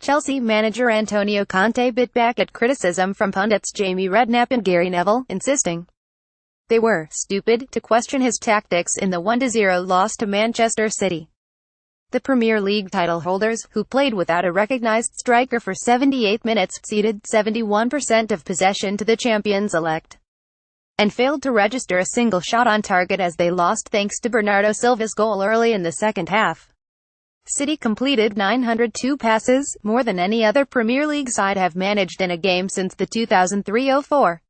Chelsea manager Antonio Conte bit back at criticism from pundits Jamie Redknapp and Gary Neville, insisting they were "stupid" to question his tactics in the 1-0 loss to Manchester City. The Premier League title holders, who played without a recognised striker for 78 minutes, ceded 71% of possession to the champions-elect, and failed to register a single shot on target as they lost thanks to Bernardo Silva's goal early in the second half. City completed 902 passes, more than any other Premier League side have managed in a game since the 2003-04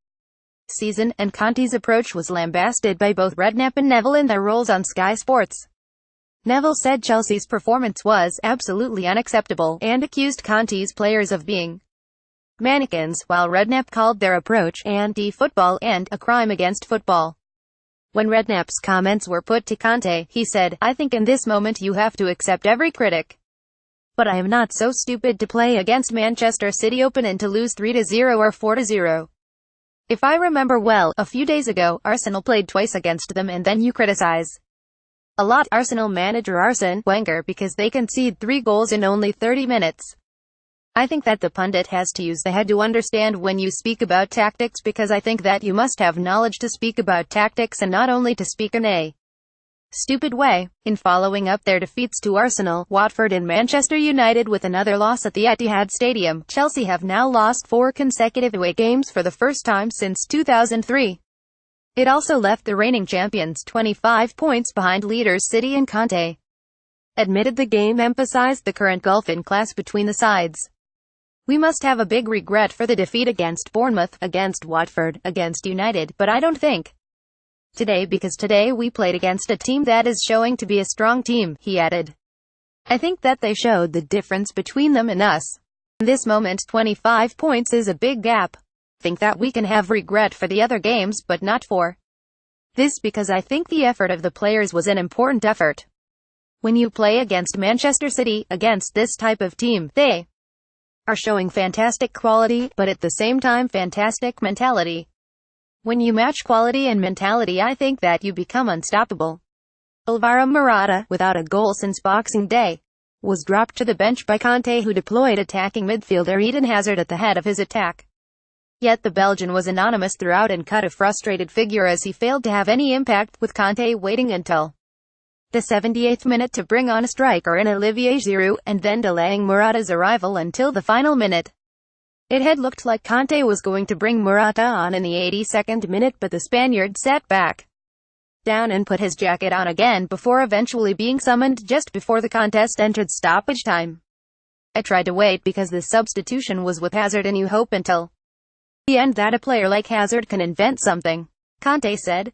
season, and Conte's approach was lambasted by both Redknapp and Neville in their roles on Sky Sports. Neville said Chelsea's performance was absolutely unacceptable, and accused Conte's players of being mannequins, while Redknapp called their approach anti-football and a crime against football. When Redknapp's comments were put to Conte, he said, "I think in this moment you have to accept every critic. But I am not so stupid to play against Manchester City open and to lose 3-0 or 4-0. If I remember well, a few days ago, Arsenal played twice against them and then you criticize a lot Arsenal manager Arsene Wenger because they concede 3 goals in only 30 minutes. I think that the pundit has to use the head to understand when you speak about tactics, because I think that you must have knowledge to speak about tactics and not only to speak in a stupid way." In following up their defeats to Arsenal, Watford and Manchester United with another loss at the Etihad Stadium, Chelsea have now lost 4 consecutive away games for the first time since 2003. It also left the reigning champions 25 points behind leaders City, and Conte admitted the game emphasized the current gulf in class between the sides. "We must have a big regret for the defeat against Bournemouth, against Watford, against United, but I don't think today, because today we played against a team that is showing to be a strong team," he added. "I think that they showed the difference between them and us. In this moment, 25 points is a big gap. I think that we can have regret for the other games, but not for this, because I think the effort of the players was an important effort. When you play against Manchester City, against this type of team, they are showing fantastic quality, but at the same time fantastic mentality. When you match quality and mentality, I think that you become unstoppable." Alvaro Morata, without a goal since Boxing Day, was dropped to the bench by Conte, who deployed attacking midfielder Eden Hazard at the head of his attack. Yet the Belgian was anonymous throughout and cut a frustrated figure as he failed to have any impact, with Conte waiting until the 78th minute to bring on a striker in Olivier Giroud, and then delaying Morata's arrival until the final minute. It had looked like Conte was going to bring Morata on in the 82nd minute, but the Spaniard sat back down and put his jacket on again before eventually being summoned just before the contest entered stoppage time. "I tried to wait because the substitution was with Hazard, and you hope until the end that a player like Hazard can invent something," Conte said.